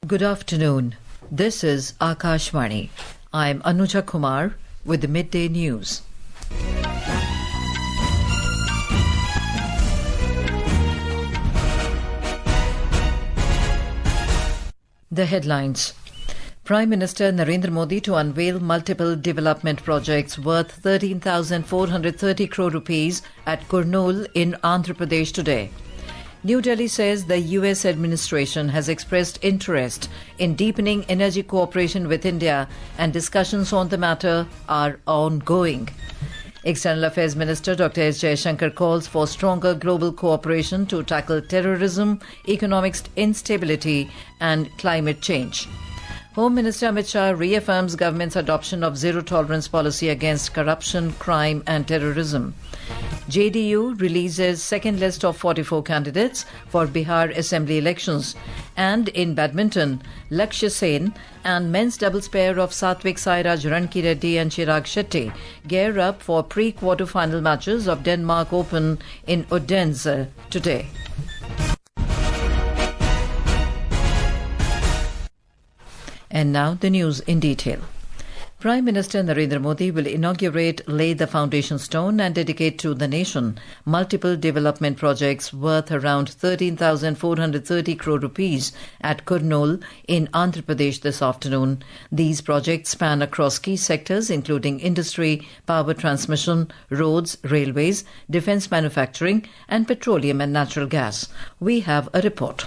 Good afternoon. This is Akashvani. I'm Anuja Kumar with the midday news. The headlines. Prime Minister Narendra Modi to unveil multiple development projects worth 13,430 crore rupees at Kurnool in Andhra Pradesh today. New Delhi says the US administration has expressed interest in deepening energy cooperation with India and discussions on the matter are ongoing. External Affairs Minister Dr. S. Jaishankar calls for stronger global cooperation to tackle terrorism, economic instability and climate change. Home Minister Amit Shah reaffirms government's adoption of zero-tolerance policy against corruption, crime and terrorism. JDU releases second list of 44 candidates for Bihar Assembly elections. And in badminton, Lakshya Sen and men's doubles pair of Satvik Sairaj Rankireddy and Chirag Shetty gear up for pre-quarter-final matches of Denmark Open in Odense today. And now the news in detail. Prime Minister Narendra Modi will lay the foundation stone and dedicate to the nation multiple development projects worth around 13,430 crore rupees at Kurnool in Andhra Pradesh this afternoon. These projects span across key sectors including industry, power transmission, roads, railways, defence manufacturing and petroleum and natural gas. We have a report.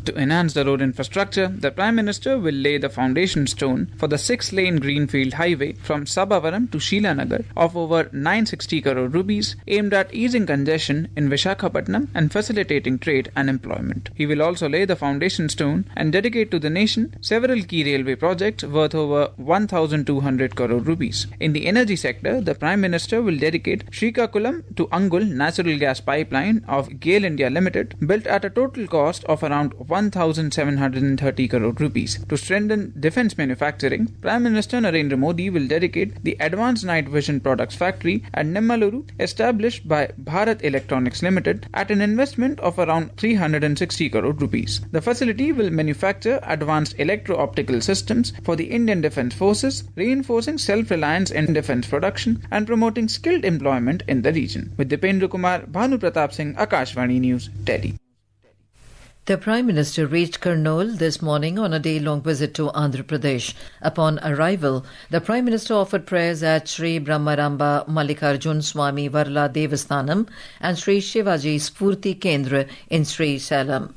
To enhance the road infrastructure, the Prime Minister will lay the foundation stone for the 6-lane Greenfield Highway from Sabavaram to Sheelanagar of over 960 crore rupees, aimed at easing congestion in Visakhapatnam and facilitating trade and employment. He will also lay the foundation stone and dedicate to the nation several key railway projects worth over 1,200 crore rupees. In the energy sector, the Prime Minister will dedicate Srikakulam to Angul natural gas pipeline of GAIL India Limited, built at a total cost of around 1,730 crore rupees. To strengthen defence manufacturing, Prime Minister Narendra Modi will dedicate the Advanced Night Vision Products Factory at Nemmaluru, established by Bharat Electronics Limited, at an investment of around 360 crore rupees. The facility will manufacture advanced electro-optical systems for the Indian Defence Forces, reinforcing self-reliance in defence production and promoting skilled employment in the region. With Dipendra Kumar, Bhanu Pratap Singh, Akashvani News, Delhi. The Prime Minister reached Kurnool this morning on a day-long visit to Andhra Pradesh. Upon arrival, the Prime Minister offered prayers at Sri Brahmaramba Mallikarjun Swami Varla Devasthanam and Sri Shivaji Spurti Kendra in Sri Salem.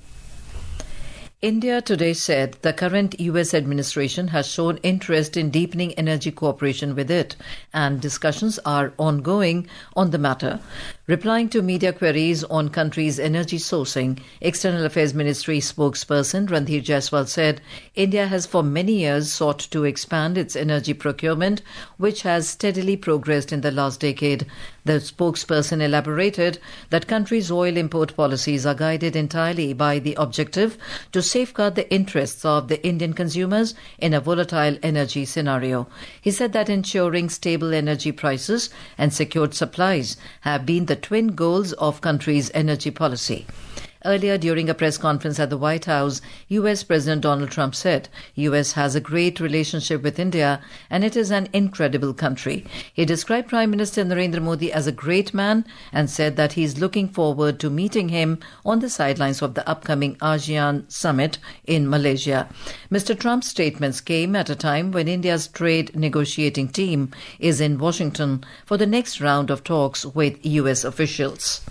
India today said the current US administration has shown interest in deepening energy cooperation with it, and discussions are ongoing on the matter. Replying to media queries on country's energy sourcing, External Affairs Ministry spokesperson Randhir Jaiswal said India has for many years sought to expand its energy procurement, which has steadily progressed in the last decade. The spokesperson elaborated that country's oil import policies are guided entirely by the objective to safeguard the interests of the Indian consumers in a volatile energy scenario. He said that ensuring stable energy prices and secured supplies have been the twin goals of country's energy policy. Earlier, during a press conference at the White House, US President Donald Trump said US has a great relationship with India and it is an incredible country. He described Prime Minister Narendra Modi as a great man and said that he is looking forward to meeting him on the sidelines of the upcoming ASEAN summit in Malaysia. Mr. Trump's statements came at a time when India's trade negotiating team is in Washington for the next round of talks with US officials.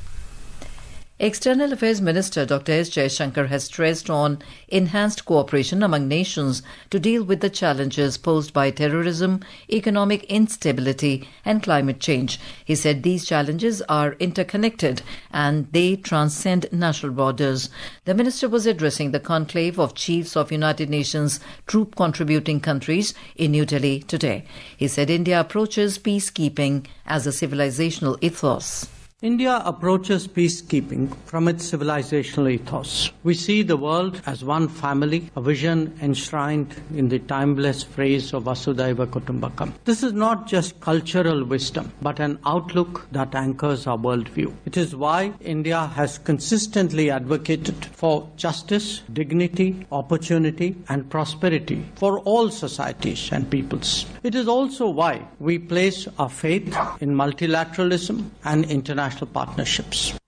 External Affairs Minister Dr. S. Jaishankar has stressed on enhanced cooperation among nations to deal with the challenges posed by terrorism, economic instability and climate change. He said these challenges are interconnected and they transcend national borders. The minister was addressing the conclave of chiefs of United Nations troop contributing countries in New Delhi today. He said India approaches peacekeeping as a civilizational ethos. India approaches peacekeeping from its civilizational ethos. We see the world as one family, a vision enshrined in the timeless phrase of Vasudhaiva Kutumbakam. This is not just cultural wisdom, but an outlook that anchors our worldview. It is why India has consistently advocated for justice, dignity, opportunity, and prosperity for all societies and peoples. It is also why we place our faith in multilateralism and international partnerships.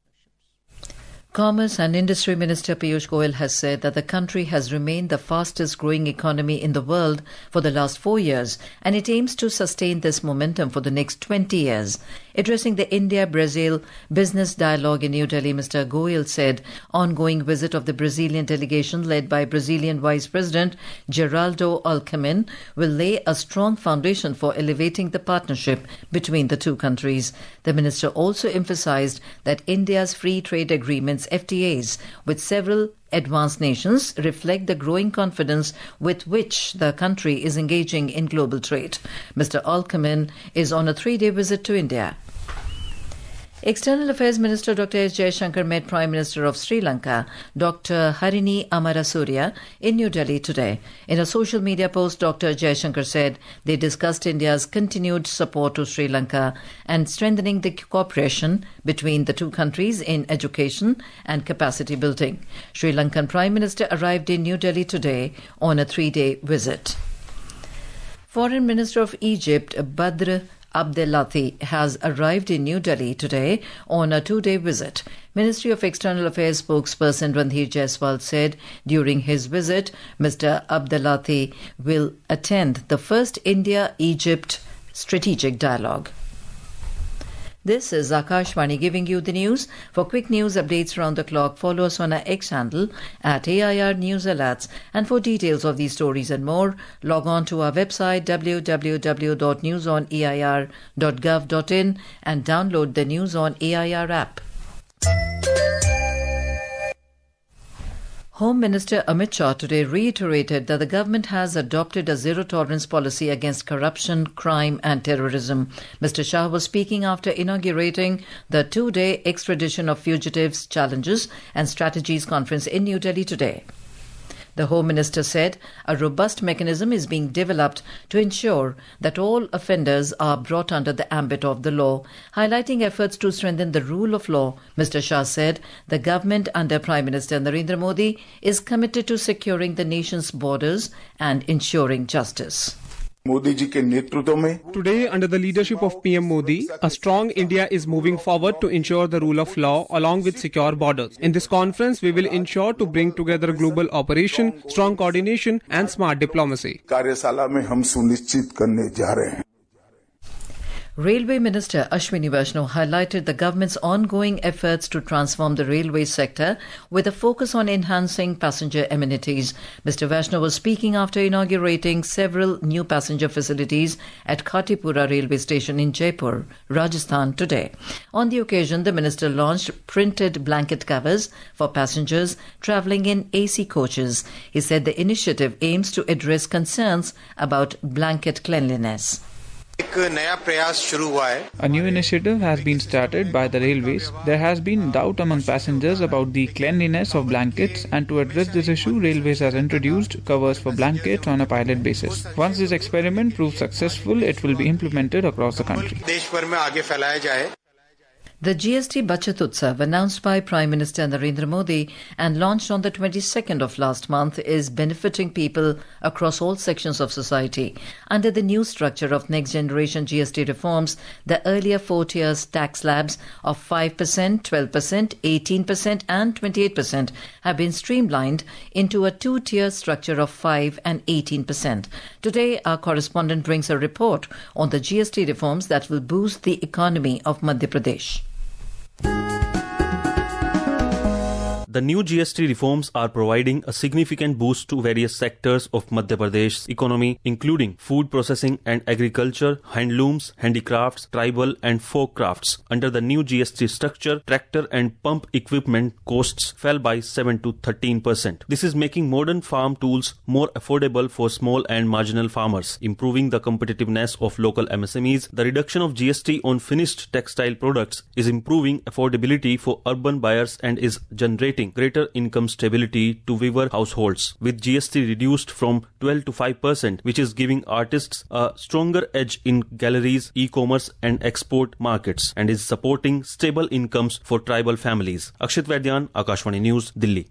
Commerce and Industry Minister Piyush Goyal has said that the country has remained the fastest growing economy in the world for the last 4 years, and it aims to sustain this momentum for the next 20 years. Addressing the India-Brazil Business Dialogue in New Delhi, Mr. Goyal said ongoing visit of the Brazilian delegation led by Brazilian Vice President Geraldo Alckmin will lay a strong foundation for elevating the partnership between the two countries. The minister also emphasized that India's free trade agreements FTAs with several advanced nations reflect the growing confidence with which the country is engaging in global trade. Mr. Alckmin is on a 3-day visit to India. External Affairs Minister Dr. S. Jaishankar met Prime Minister of Sri Lanka, Dr. Harini Amarasuriya, in New Delhi today. In a social media post, Dr. Jaishankar said they discussed India's continued support to Sri Lanka and strengthening the cooperation between the two countries in education and capacity building. Sri Lankan Prime Minister arrived in New Delhi today on a 3-day visit. Foreign Minister of Egypt, Badr Abdelathi, has arrived in New Delhi today on a 2-day visit. Ministry of External Affairs spokesperson Randhir Jaiswal said during his visit, Mr. Abdelathi will attend the first India-Egypt strategic dialogue. This is Akashvani giving you the news. For quick news updates around the clock, follow us on our X handle at AIR News Alerts. And for details of these stories and more, log on to our website www.newsoneir.gov.in and download the News on AIR app. Home Minister Amit Shah today reiterated that the government has adopted a zero-tolerance policy against corruption, crime and terrorism. Mr. Shah was speaking after inaugurating the 2-day Extradition of Fugitives Challenges and Strategies Conference in New Delhi today. The Home Minister said a robust mechanism is being developed to ensure that all offenders are brought under the ambit of the law. Highlighting efforts to strengthen the rule of law, Mr. Shah said the government under Prime Minister Narendra Modi is committed to securing the nation's borders and ensuring justice. Today, under the leadership of PM Modi, a strong India is moving forward to ensure the rule of law along with secure borders. In this conference, we will ensure to bring together global operation, strong coordination and smart diplomacy. Railway Minister Ashwini Vaishnaw highlighted the government's ongoing efforts to transform the railway sector with a focus on enhancing passenger amenities. Mr. Vaishnaw was speaking after inaugurating several new passenger facilities at Khatipura railway station in Jaipur, Rajasthan today. On the occasion, the minister launched printed blanket covers for passengers travelling in AC coaches. He said the initiative aims to address concerns about blanket cleanliness. A new initiative has been started by the railways. There has been doubt among passengers about the cleanliness of blankets, and to address this issue, railways has introduced covers for blankets on a pilot basis. Once this experiment proves successful, it will be implemented across the country. The GST Bachat Utsav, announced by Prime Minister Narendra Modi and launched on the 22nd of last month, is benefiting people across all sections of society. Under the new structure of next generation GST reforms, the earlier 4 tiers tax slabs of 5%, 12%, 18% and 28% have been streamlined into a 2-tier structure of 5 and 18%. Today, our correspondent brings a report on the GST reforms that will boost the economy of Madhya Pradesh. The new GST reforms are providing a significant boost to various sectors of Madhya Pradesh's economy, including food processing and agriculture, handlooms, handicrafts, tribal and folk crafts. Under the new GST structure, tractor and pump equipment costs fell by 7 to 13%. This is making modern farm tools more affordable for small and marginal farmers, improving the competitiveness of local MSMEs. The reduction of GST on finished textile products is improving affordability for urban buyers and is generating greater income stability to weaver households. With GST reduced from 12 to 5%, which is giving artists a stronger edge in galleries, e-commerce and export markets, and is supporting stable incomes for tribal families. Akshit Vaidyan, Akashvani News, Delhi.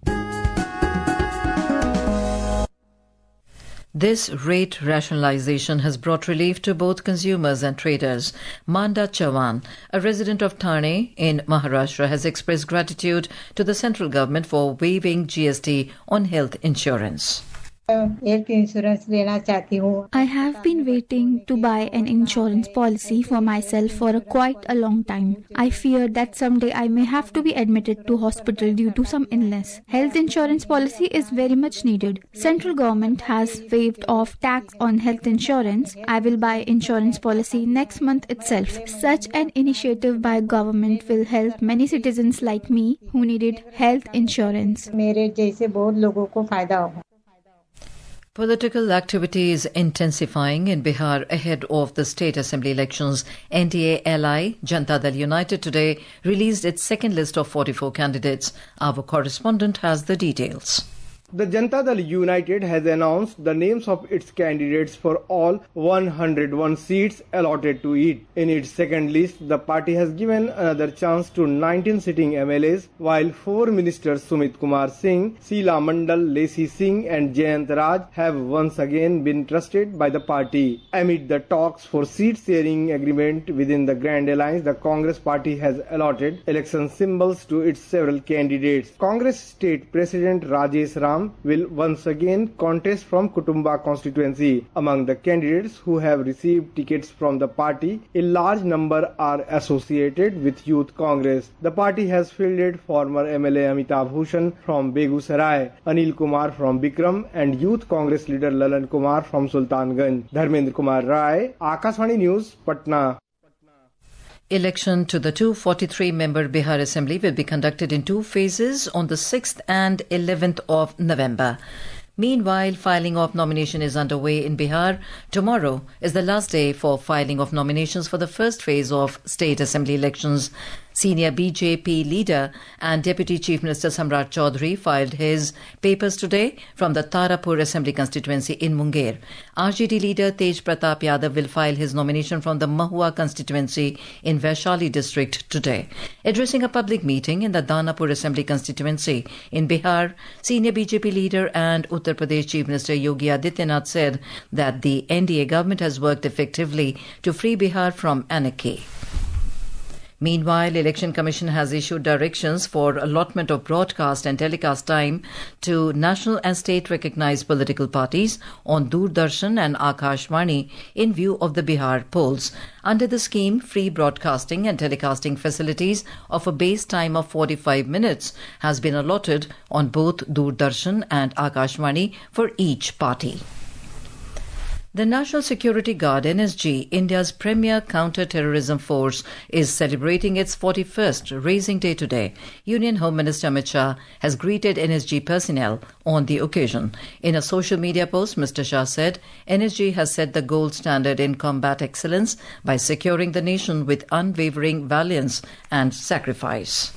This rate rationalization has brought relief to both consumers and traders. Manda Chavan, a resident of Thane in Maharashtra, has expressed gratitude to the central government for waiving GST on health insurance. I have been waiting to buy an insurance policy for myself for quite a long time. I fear that someday I may have to be admitted to hospital due to some illness. Health insurance policy is very much needed. Central government has waived off tax on health insurance. I will buy insurance policy next month itself. Such an initiative by government will help many citizens like me who needed health insurance. Political activity is intensifying in Bihar ahead of the state assembly elections. NDA ally Janata Dal United today released its second list of 44 candidates. Our correspondent has the details. The Janata Dal United has announced the names of its candidates for all 101 seats allotted to it. In its second list, the party has given another chance to 19 sitting MLAs, while 4 ministers Sumit Kumar Singh, Sheela Mandal, Lacey Singh and Jayant Raj have once again been trusted by the party. Amid the talks for seat-sharing agreement within the Grand Alliance, the Congress party has allotted election symbols to its several candidates. Congress State President Rajesh Ram will once again contest from Kutumba constituency. Among the candidates who have received tickets from the party, a large number are associated with Youth Congress. The party has fielded former MLA Amitabh Bhushan from Begusarai, Anil Kumar from Bikram and Youth Congress leader Lalan Kumar from Sultanganj. Dharmendra Kumar Rai, Akashvani News, Patna. Election to the 243-member Bihar Assembly will be conducted in 2 phases on the 6th and 11th of November. Meanwhile, filing of nomination is underway in Bihar. Tomorrow is the last day for filing of nominations for the first phase of state assembly elections. Senior BJP leader and Deputy Chief Minister Samrat Chaudhary filed his papers today from the Tarapur Assembly constituency in Munger. RJD leader Tej Pratap Yadav will file his nomination from the Mahua constituency in Vaishali district today. Addressing a public meeting in the Danapur Assembly constituency in Bihar, senior BJP leader and Uttar Pradesh Chief Minister Yogi Adityanath said that the NDA government has worked effectively to free Bihar from anarchy. Meanwhile, Election Commission has issued directions for allotment of broadcast and telecast time to national and state recognized political parties on Doordarshan and Akashvani in view of the Bihar polls. Under the scheme, free broadcasting and telecasting facilities of a base time of 45 minutes has been allotted on both Doordarshan and Akashvani for each party. The National Security Guard NSG, India's premier counter-terrorism force, is celebrating its 41st Raising Day today. Union Home Minister Amit Shah has greeted NSG personnel on the occasion. In a social media post, Mr. Shah said, NSG has set the gold standard in combat excellence by securing the nation with unwavering valiance and sacrifice.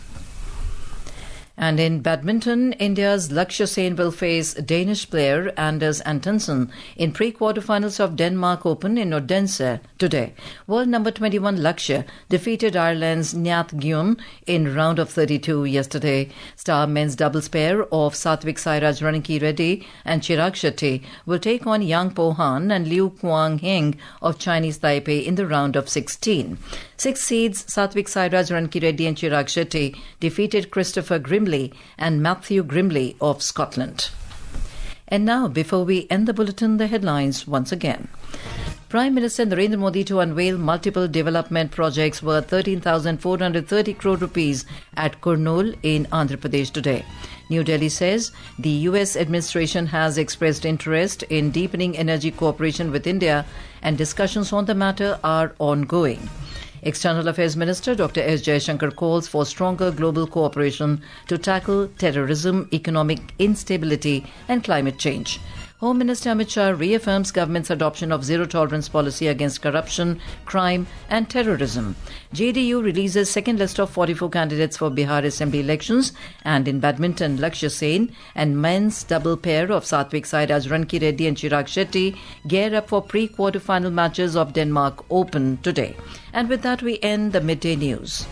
And in badminton, India's Lakshya Sen will face Danish player Anders Antonsen in pre-quarterfinals of Denmark Open in Odense today. World number 21 Lakshya defeated Ireland's Nhat Gyun in round of 32 yesterday. Star men's doubles pair of Satvik Sairaj Ranki Reddy and Chirag Shetty will take on Yang Po-han and Liu Kuang-heng of Chinese Taipei in the round of 16. 6 seeds Satvik Sairaj Ranki Reddy and Chirag Shetty defeated Christopher Grimley and Matthew Grimley of Scotland. And now, before we end the bulletin, the headlines once again. Prime Minister Narendra Modi to unveil multiple development projects worth 13,430 crore rupees at Kurnool in Andhra Pradesh today. New Delhi says the US administration has expressed interest in deepening energy cooperation with India and discussions on the matter are ongoing. External Affairs Minister Dr. S. Jaishankar calls for stronger global cooperation to tackle terrorism, economic instability and climate change. Home Minister Amit Shah reaffirms government's adoption of zero-tolerance policy against corruption, crime and terrorism. JDU releases second list of 44 candidates for Bihar Assembly elections. And in badminton, Lakshya Sen and men's double pair of Satvik Sairaj Ranki Reddy and Chirag Shetty gear up for pre-quarter-final matches of Denmark Open today. And with that, we end the midday news.